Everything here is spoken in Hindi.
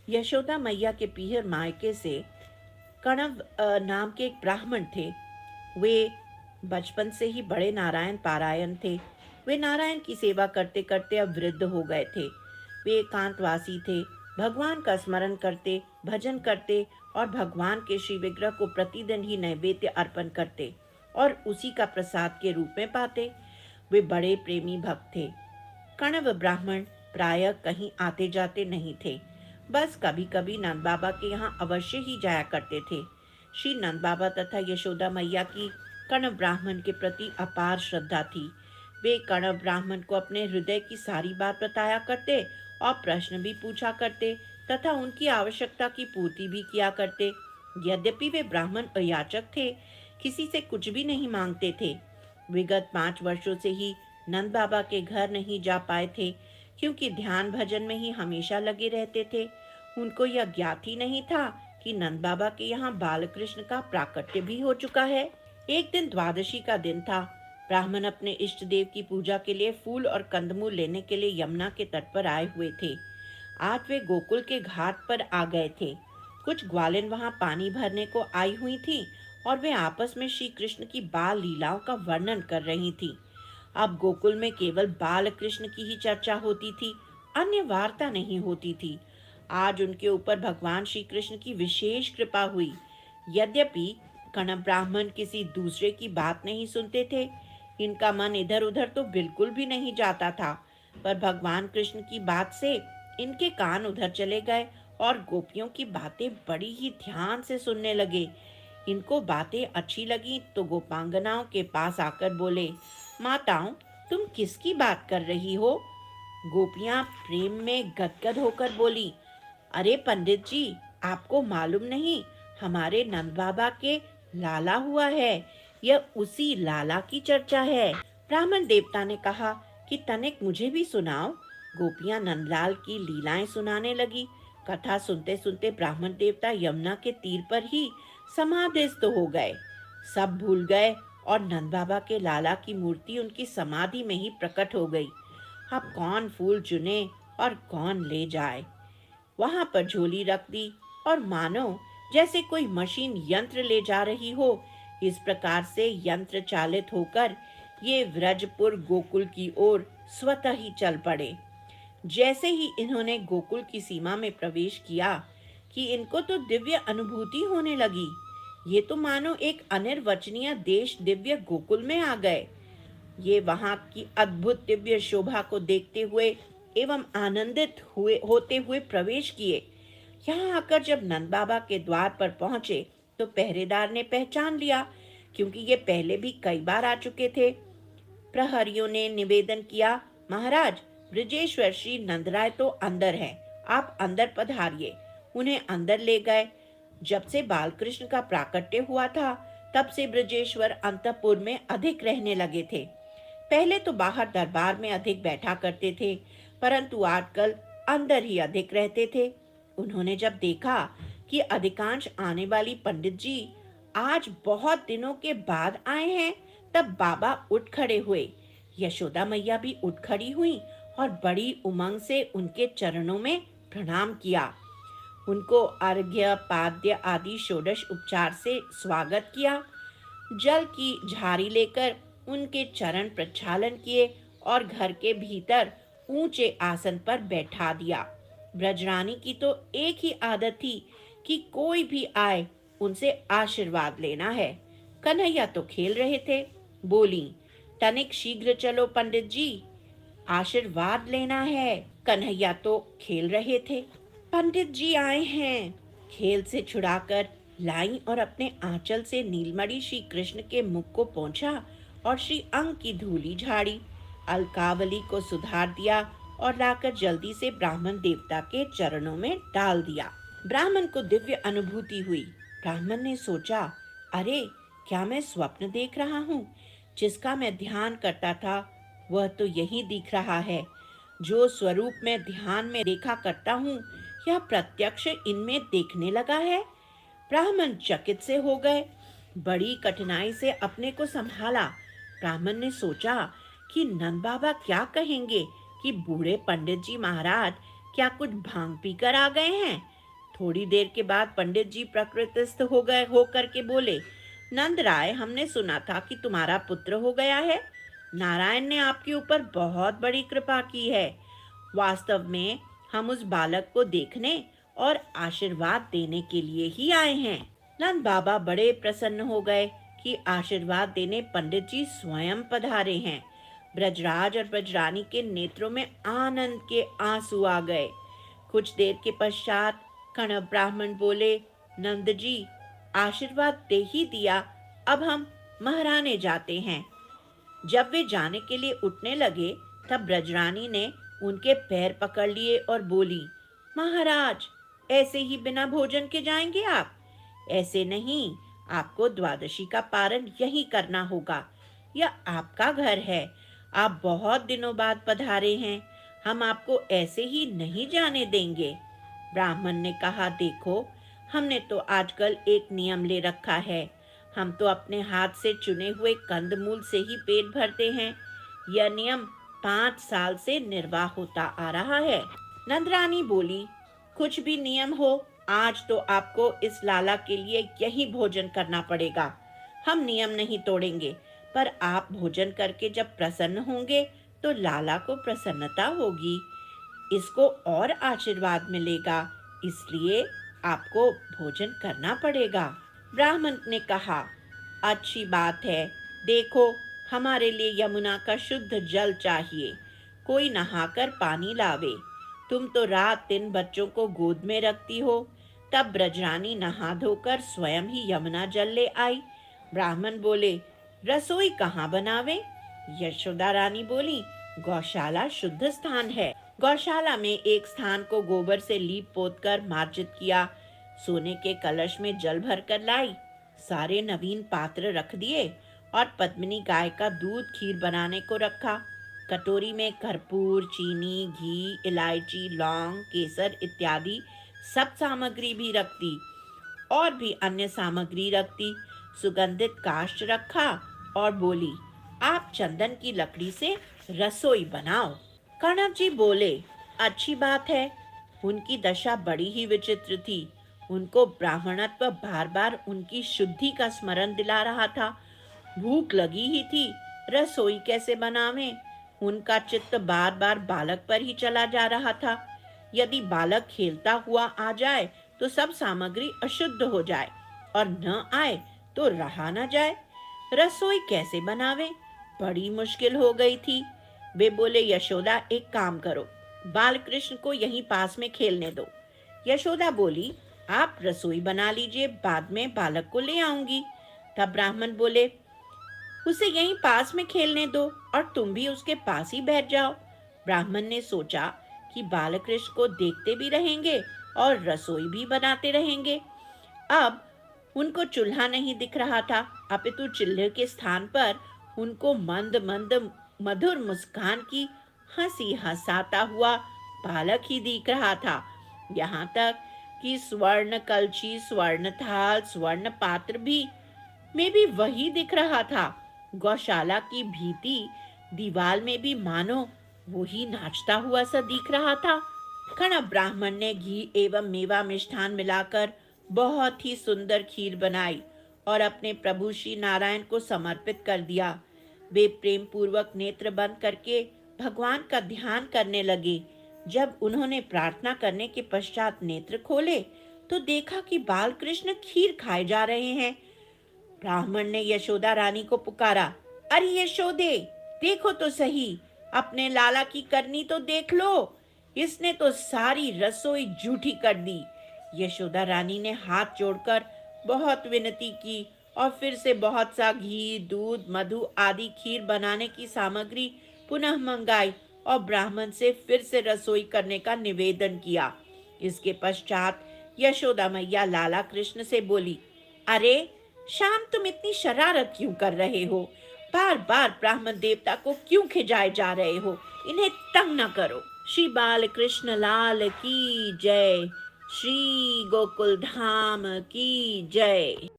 यशोदा मैया के पीहर मायके से कणव नाम के एक ब्राह्मण थे। वे बचपन से ही बड़े नारायण पारायण थे। वे नारायण की सेवा करते करते अब वृद्ध हो गए थे। वे एकांतवासी थे। भगवान का स्मरण करते, भजन करते और भगवान के श्री विग्रह को प्रतिदिन ही नैवेद्य अर्पण करते और उसी का प्रसाद के रूप में पाते। वे बड़े प्रेमी भक्त थे। कण्व ब्राह्मण प्रायः कहीं आते जाते नहीं थे, बस कभी कभी नंद बाबा के यहाँ अवश्य ही जाया करते थे। श्री नंद बाबा तथा यशोदा मैया की कण्व ब्राह्मण के प्रति अपार श्रद्धा थी। वे कण्व ब्राह्मण को अपने हृदय की सारी बात बताया करते और प्रश्न भी पूछा करते तथा उनकी आवश्यकता की पूर्ति भी किया करते। यद्यपि वे ब्राह्मण अयाचक थे, किसी से कुछ भी नहीं मांगते थे। विगत 5 वर्षों से ही नंद बाबा के घर नहीं जा पाए थे, क्योंकि ध्यान भजन में ही हमेशा लगे रहते थे। उनको यह ज्ञात ही नहीं था कि नंद बाबा के यहाँ बालकृष्ण का प्राकट्य भी हो चुका है। एक दिन द्वादशी का दिन था। ब्राह्मण अपने इष्ट देव की पूजा के लिए फूल और कंदमूल लेने के लिए यमुना के तट पर आए हुए थे। आज वे गोकुल के घाट पर आ गए थे। कुछ ग्वालिन वहां पानी भरने को आई हुई थी और वे आपस में श्री कृष्ण की बाल लीलाओं का वर्णन कर रही थी। अब गोकुल में केवल बाल कृष्ण की ही चर्चा होती थी, अन्य वार्ता नहीं होती थी। आज उनके ऊपर भगवान श्री कृष्ण की विशेष कृपा हुई। यद्यपि कण्व ब्राह्मण किसी दूसरे की बात नहीं सुनते थे, इनका मन इधर उधर तो बिल्कुल भी नहीं जाता था, पर भगवान कृष्ण की बात से इनके कान उधर चले गए और गोपियों की बातें बड़ी ही ध्यान से सुनने लगे। इनको बातें अच्छी लगी तो गोपांगनाओं के पास आकर बोले, माताओं, तुम किसकी बात कर रही हो? गोपियां प्रेम में गदगद होकर बोली, अरे पंडित जी, आपको मालूम नहीं, हमारे नंद बाबा के लाला हुआ है। यह उसी लाला की चर्चा है। ब्राह्मण देवता ने कहा कि तनिक मुझे भी सुनाओ। गोपियां नंदलाल की लीलाएं सुनाने लगी। कथा सुनते सुनते ब्राह्मण देवता यमुना के तीर पर ही समाधिस्थ हो गए। सब भूल गए और नंद बाबा के लाला की मूर्ति उनकी समाधि में ही प्रकट हो गई। अब कौन फूल चुने और कौन ले जाए। वहां पर झोली रख दी और मानो जैसे कोई मशीन यंत्र ले जा रही हो, इस प्रकार से यंत्र चालित होकर ये व्रजपुर गोकुल की ओर स्वतः ही चल पड़े। जैसे ही इन्होंने गोकुल की सीमा में प्रवेश किया कि इनको तो दिव्य अनुभूति होने लगी। ये तो मानो एक अनिर्वचनीय देश दिव्य गोकुल में आ गए। ये वहां की अद्भुत दिव्य शोभा को देखते हुए एवं आनंदित हुए होते हुए प्रवेश किए। यहाँ आकर जब नंद बाबा के द्वार पर पहुंचे तो पहरेदार ने पहचान लिया, क्योंकि ये पहले भी कई बार आ चुके थे। प्रहरियों ने निवेदन किया, महाराज, ब्रजेश्वर श्री नंदराय तो अंदर हैं, आप अंदर पधारिए। उन्हें अंदर ले गए। जब से बालकृष्ण का प्राकट्य हुआ था, तब से ब्रजेश्वर अंतपुर में अधिक रहने लगे थे। पहले तो बाहर दरबार में अधिक बैठा करते थे, परंतु आजकल अंदर ही अधिक रहते थे। उन्होंने जब देखा कि अधिकांश आने वाली पंडित जी आज बहुत दिनों के बाद आए हैं, तब बाबा उठ खड़े हुए। यशोदा मैया भी उठ खड़ी हुई और बड़ी उमंग से उनके चरणों में प्रणाम किया। उनको अर्घ्य पाद्य आदि षोडश उपचार से स्वागत किया। जल की झारी लेकर उनके चरण प्रक्षालन किए और घर के भीतर ऊंचे आसन पर बैठा दिया। ब्रजरानी की तो एक ही आदत थी कि कोई भी आए उनसे आशीर्वाद लेना है। कन्हैया तो खेल रहे थे। बोली, तनिक शीघ्र चलो पंडित जी, आशीर्वाद लेना है। कन्हैया तो खेल रहे थे। पंडित जी आए हैं। खेल से छुड़ाकर लाई और अपने आंचल से नीलमणि श्री कृष्ण के मुख को पोंछा और श्री अंग की धूली झाड़ी, अलकावली को सुधार दिया और लाकर जल्दी से ब्राह्मण देवता के चरणों में डाल दिया। ब्राह्मण को दिव्य अनुभूति हुई। ब्राह्मण ने सोचा, अरे, क्या मैं स्वप्न देख रहा हूँ? जिसका मैं ध्यान करता था वह तो यही दिख रहा है। जो स्वरूप मैं ध्यान में देखा करता हूँ, यह प्रत्यक्ष इनमें देखने लगा है। ब्राह्मण चकित से हो गए। बड़ी कठिनाई से अपने को संभाला। ब्राह्मण ने सोचा कि नंद बाबा क्या कहेंगे कि बूढ़े पंडित जी महाराज क्या कुछ भांग पीकर आ गए हैं। थोड़ी देर के बाद पंडित जी प्रकृतिस्थ हो गए होकर के बोले, नंद राय, हमने सुना था कि तुम्हारा पुत्र हो गया है। नारायण ने आपके ऊपर बहुत बड़ी कृपा की है। वास्तव में हम उस बालक को देखने और आशीर्वाद देने के लिए ही आए हैं। नंद बाबा बड़े प्रसन्न हो गए कि आशीर्वाद देने पंडित जी स्वयं पधारे हैं। ब्रजराज और ब्रजरानी के नेत्रों में आनंद के आंसू आ गए। कुछ देर के पश्चात कण्व ब्राह्मण बोले, नंद जी, आशीर्वाद दे ही दिया, अब हम महाराने जाते हैं। जब वे जाने के लिए उठने लगे तब ब्रजरानी ने उनके पैर पकड़ लिए और बोली, महाराज, ऐसे ही बिना भोजन के जाएंगे आप? ऐसे नहीं, आपको द्वादशी का पारण यहीं करना होगा। यह आपका घर है। आप बहुत दिनों बाद पधारे हैं, हम आपको ऐसे ही नहीं जाने देंगे। ब्राह्मण ने कहा, देखो, हमने तो आजकल एक नियम ले रखा है। हम तो अपने हाथ से चुने हुए कंदमूल से ही पेट भरते हैं। यह नियम 5 साल से निर्वाह होता आ रहा है। नंदरानी बोली, कुछ भी नियम हो, आज तो आपको इस लाला के लिए यही भोजन करना पड़ेगा। हम नियम नहीं तोड़ेंगे, पर आप भोजन करके जब प्रसन्न होंगे तो लाला को प्रसन्नता होगी, इसको और आशीर्वाद मिलेगा, इसलिए आपको भोजन करना पड़ेगा। ब्राह्मण ने कहा, अच्छी बात है। देखो, हमारे लिए यमुना का शुद्ध जल चाहिए। कोई नहाकर पानी लावे। तुम तो रात दिन बच्चों को गोद में रखती हो। तब ब्रजरानी नहा धोकर स्वयं ही यमुना जल ले आई। ब्राह्मण बोले, रसोई कहाँ बनावे? यशोदा रानी बोली, गौशाला शुद्ध स्थान है। गौशाला में एक स्थान को गोबर से लीप पोत कर मार्जित किया। सोने के कलश में जल भरकर लाई। सारे नवीन पात्र रख दिए और पद्मिनी गाय का दूध खीर बनाने को रखा। कटोरी में कर्पूर, चीनी, घी, इलायची, लौंग, केसर इत्यादि सब सामग्री भी रख दी और भी अन्य सामग्री रख दी। सुगंधित काष्ठ रखा और बोली, आप चंदन की लकड़ी से रसोई बनाओ। कण्व जी बोले, अच्छी बात है। उनकी दशा बड़ी ही विचित्र थी। उनको ब्राह्मणत्व बार बार उनकी शुद्धि का स्मरण दिला रहा था। भूख लगी ही थी, रसोई कैसे बनावें? उनका चित्त बार बार बालक पर ही चला जा रहा था। यदि बालक खेलता हुआ आ जाए तो सब सामग्री अशुद्ध हो जाए और न आए तो रहा न जाए। रसोई कैसे बनावें? बड़ी मुश्किल हो गई थी। वे बोले, यशोदा, एक काम करो, बाल कृष्ण को यहीं पास में खेलने दो। यशोदा बोली, आप रसोई बना लीजिए, बाद में बालक को ले आऊंगी। तब ब्राह्मण बोले, उसे यहीं पास में खेलने दो और तुम भी उसके पास ही बैठ जाओ। ब्राह्मण ने सोचा कि बालकृष्ण को देखते भी रहेंगे और रसोई भी बनाते रहेंगे। अब उनको चूल्हा नहीं दिख रहा था, अपितु चूल्हे के स्थान पर उनको मंद मंद मधुर मुस्कान की हंसी हंसाता हुआ बालक ही दिख रहा था। यहाँ तक कि स्वर्ण कलछी, स्वर्ण थाल, स्वर्ण पात्र भी वही दिख रहा था। गौशाला की भीति दीवार में भी मानो वही नाचता हुआ सा दिख रहा था। कण्व ब्राह्मण ने घी एवं मेवा मिष्ठान मिलाकर बहुत ही सुंदर खीर बनाई और अपने प्रभु श्री नारायण को समर्पित कर दिया। वे प्रेम पूर्वक नेत्र बंद करके भगवान का ध्यान करने लगे। जब उन्होंने प्रार्थना करने के पश्चात नेत्र खोले तो देखा कि बाल कृष्ण खीर खाए जा रहे हैं। ब्राह्मण ने यशोदा रानी को पुकारा, अरे यशोदे, देखो तो सही, अपने लाला की करनी तो देख लो, इसने तो सारी रसोई झूठी कर दी। यशोदा रानी ने हाथ जोड़कर बहुत विनती की और फिर से बहुत सा घी, दूध, मधु आदि खीर बनाने की सामग्री पुनः मंगाई और ब्राह्मण से फिर से रसोई करने का निवेदन किया। इसके पश्चात यशोदा मैया लाला कृष्ण से बोली, अरे श्याम, तुम इतनी शरारत क्यों कर रहे हो? बार बार ब्राह्मण देवता को क्यों खिजाए जा रहे हो? इन्हें तंग न करो। श्री बाल कृष्ण लाल की जय। श्री गोकुल धाम की जय।